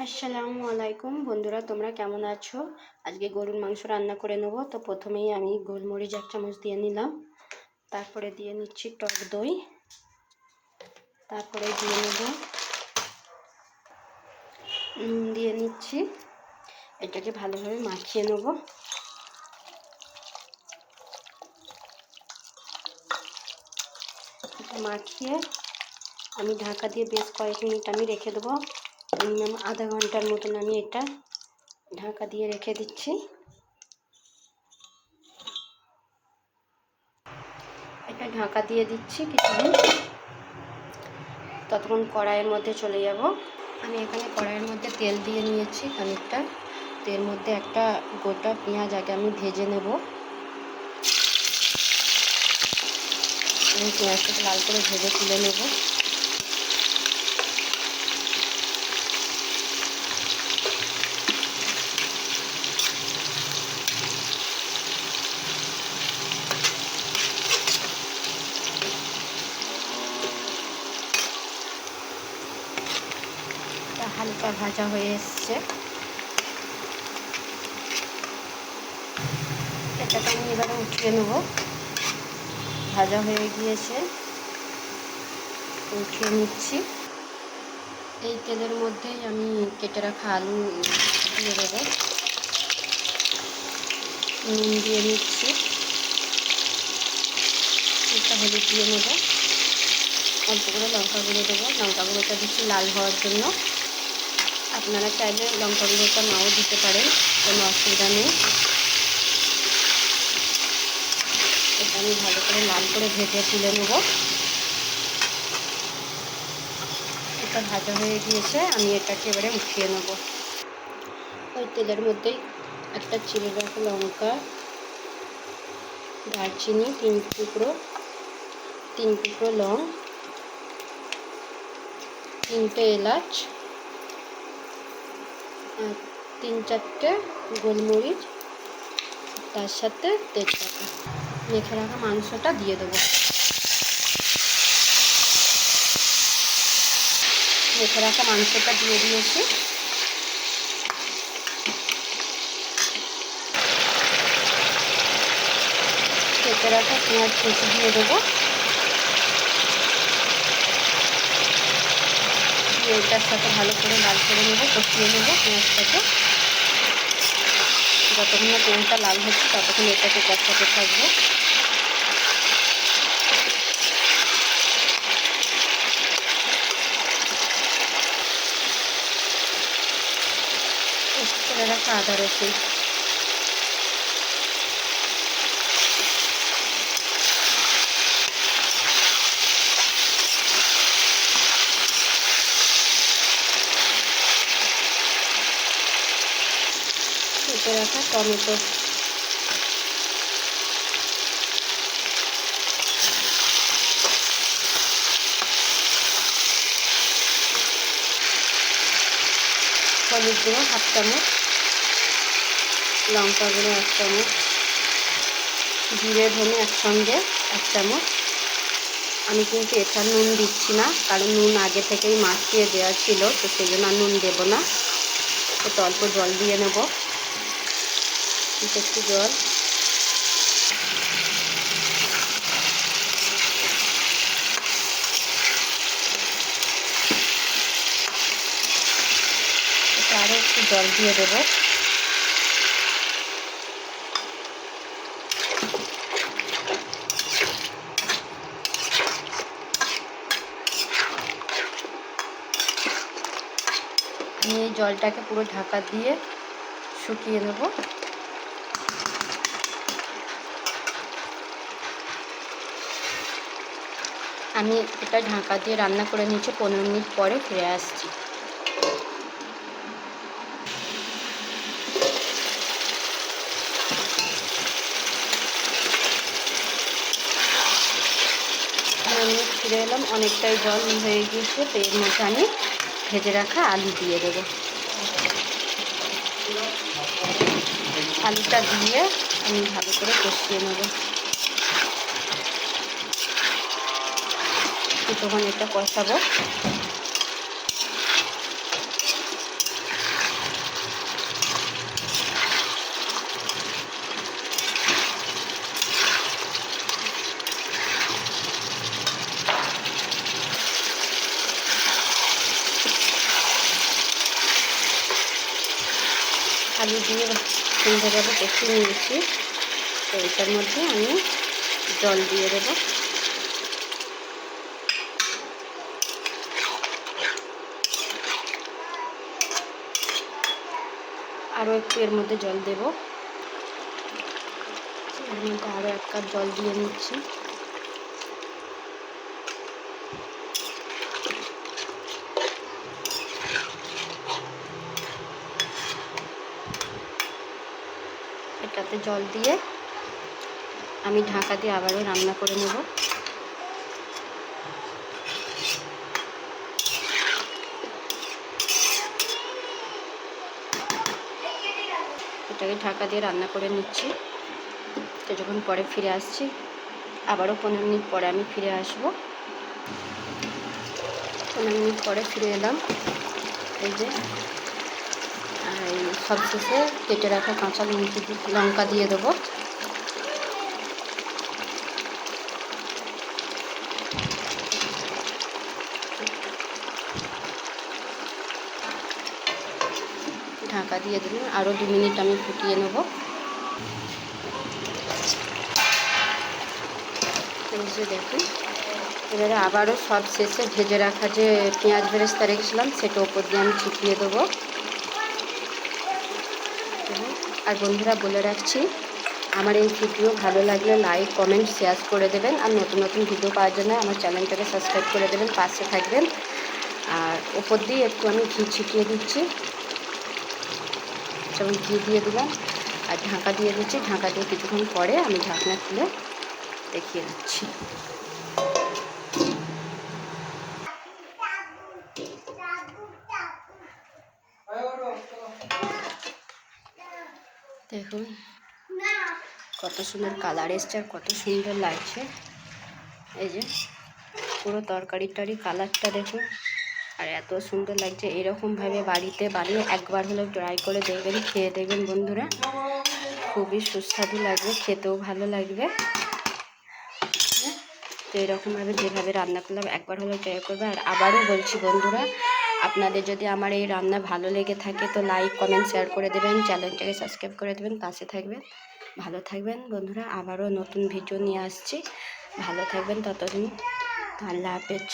আসসালামু আলাইকুম বন্ধুরা, তোমরা কেমন আছো? আজকে গরুর মাংস রান্না করে নেব। তো প্রথমেই আমি গোলমরিচ 1 চামচ দিয়ে নিলাম, তারপরে দিয়ে নিচ্ছি টক দই, তারপরে দিয়ে নেব নুন দিয়ে নিচ্ছি। এটাকে ভালোভাবে মাখিয়ে নেব। এটা মাখিয়ে আমি ঢাকা দিয়ে বেশ কয়েক মিনিট আমি রেখে দেবো। মিনিমাম আধা ঘন্টার মতন আমি এটা ঢাকা দিয়ে রেখে দিচ্ছি। এটা ঢাকা দিয়ে দিচ্ছি কিছুক্ষণ। ততক্ষণ কড়াইয়ের মধ্যে চলে যাব। আমি এখানে কড়াইয়ের মধ্যে তেল দিয়ে নিয়েছি খানিকটা। তেল মধ্যে একটা গোটা পেঁয়াজ আগে আমি ভেজে নেব। আমি পেঁয়াজটাকে লাল করে ভেজে তুলে নেব। হালকা ভাজা হয়ে এসছে। এটাকে আমি এবারে উঠিয়ে নেব। ভাজা হয়ে গিয়েছে, উঠিয়ে নিচ্ছি। এই তেলের মধ্যেই আমি কেটে রাখা আলু দিয়ে দেবো। নুন দিয়ে নিচ্ছি, একটা হলুদ দিয়ে নেব, অল্প করে লঙ্কা গুঁড়ো দেবো। লঙ্কা গুঁড়োটা দিচ্ছি লাল হওয়ার জন্য। আপনারা চাইলে লঙ্কা গুঁড়োটা নাও দিতে পারেন, কোনো অসুবিধা নেই। এটা আমি ভালো করে লাল করে ভেজে তুলে নেব। এটা ভাজা হয়ে গিয়েছে, আমি এটাকে এবারে উঠিয়ে নেব। ওই তেলের মধ্যেই একটা চিড়ে রাখা লঙ্কা, দারচিনি 3 টুকরো, 3 টুকরো লং, 3টে এলাচ আর 3-4টে গোলমরিচ, তার সাথে তেজপাতা। মেখে রাখা মাংসটা দিয়ে দেবো। মেখে রাখা মাংসটা দিয়ে দিয়েছি। কেটে রাখা পেঁয়াজ কুচি দিয়ে দেবো। দিয়ে এটার সাথে ভালো করে লাল করে নেবো, কষিয়ে নেবো পেঁয়াজটাকে। যতক্ষণ না পেঁয়াজটা লাল হচ্ছে ততক্ষণ এটাকে কষাতে থাকবো। করে রাখা আদা রসুন, কেটে রাখা টমেটো, হলুদ গুঁড়ো 1/2 চামচ, লঙ্কা গুঁড়ো 1 চামচ, জিরে ধনে একসঙ্গে 1 চামচ। আমি কিন্তু এটা নুন দিচ্ছি না, কারণ নুন আগে থেকেই মাখিয়ে দেওয়া ছিল, তো সেই জন্য নুন দেবো না। একটু অল্প জল দিয়ে নেব, একটু জল। এটা আরও একটু জল দিয়ে দেবো। আমি এই জলটাকে পুরো ঢাকা দিয়ে শুকিয়ে নেব। আমি এটা ঢাকা দিয়ে রান্না করে নিচ্ছি, 15 মিনিট পরে ফিরে আসছি। আমি ফিরে এলাম, অনেকটাই জল হয়ে গিয়েছে। তো এর মধ্যে আমি ভেজে রাখা আলু দিয়ে দেবো। আলুটা দিয়ে আমি ভালো করে কষিয়ে নেব। কিছুক্ষণ এটা কষাবো। আলু দিয়ে সুন্দরভাবে কষিয়ে নিয়েছি। তো এটার মধ্যে আমি জল দিয়ে দেবো। আরও একটু এর মধ্যে জল দেব। এর মধ্যে আরও 1 কাপ জল দিয়ে নিচ্ছি। এটাতে জল দিয়ে আমি ঢাকা দিয়ে আবারও রান্না করে নেব। এটাকে ঢাকা দিয়ে রান্না করে নিচ্ছি। তো যখন পরে ফিরে আসছি, আবারও 15 মিনিট পরে আমি ফিরে আসবো। 15 মিনিট পরে ফিরে এলাম। এই যে এই সবশেষে কেটে রাখা কাঁচা লঙ্কা দিয়ে দেবো। ঢাকা দিয়ে দিলাম, আরও 2 মিনিট আমি ফুটিয়ে নেব। এই যে দেখুন, এবারে আবারও সব শেষে ভেজে রাখা যে পেঁয়াজ বেরেস্তা রেখেছিলাম সেটা ওপর দিয়ে আমি ছিটিয়ে দেবো। আর বন্ধুরা বলে রাখছি, আমার এই ভিডিও ভালো লাগলে লাইক কমেন্ট শেয়ার করে দেবেন। আর নতুন নতুন ভিডিও পাওয়ার জন্য আমার চ্যানেলটাকে সাবস্ক্রাইব করে দেবেন, পাশে থাকবেন। আর ওপর দিয়ে একটু আমি ঘি ছিটিয়ে দিচ্ছি, যেমন ঘি দিয়ে দিলাম। আর ঢাকা দিয়ে দিচ্ছি। ঢাকা দিয়ে কিছুক্ষণ পরে আমি ঢাকনা খুলে দেখিয়ে দিচ্ছি। দেখুন কত সুন্দর কালার এসছে আর কত সুন্দর লাগছে। এই যে পুরো তরকারিটারই কালারটা দেখুন, আর এত সুন্দর লাগছে। এরকমভাবে বাড়িতে বানিয়ে একবার হলেও ট্রাই করে দেখবেন, খেয়ে দেখবেন বন্ধুরা, খুবই সুস্বাদু লাগবে, খেতেও ভালো লাগবে। তো এরকমভাবে যেভাবে রান্না করলাম একবার হলেও ট্রাই করবে। আর আবারও বলছি বন্ধুরা, আপনাদের যদি আমার এই রান্না ভালো লেগে থাকে তো লাইক কমেন্ট শেয়ার করে দেবেন, চ্যানেলটাকে সাবস্ক্রাইব করে দেবেন, পাশে থাকবেন। ভালো থাকবেন বন্ধুরা, আবারও নতুন ভিডিও নিয়ে আসছি। ভালো থাকবেন ততদিন। আল্লাহ হাফেজ।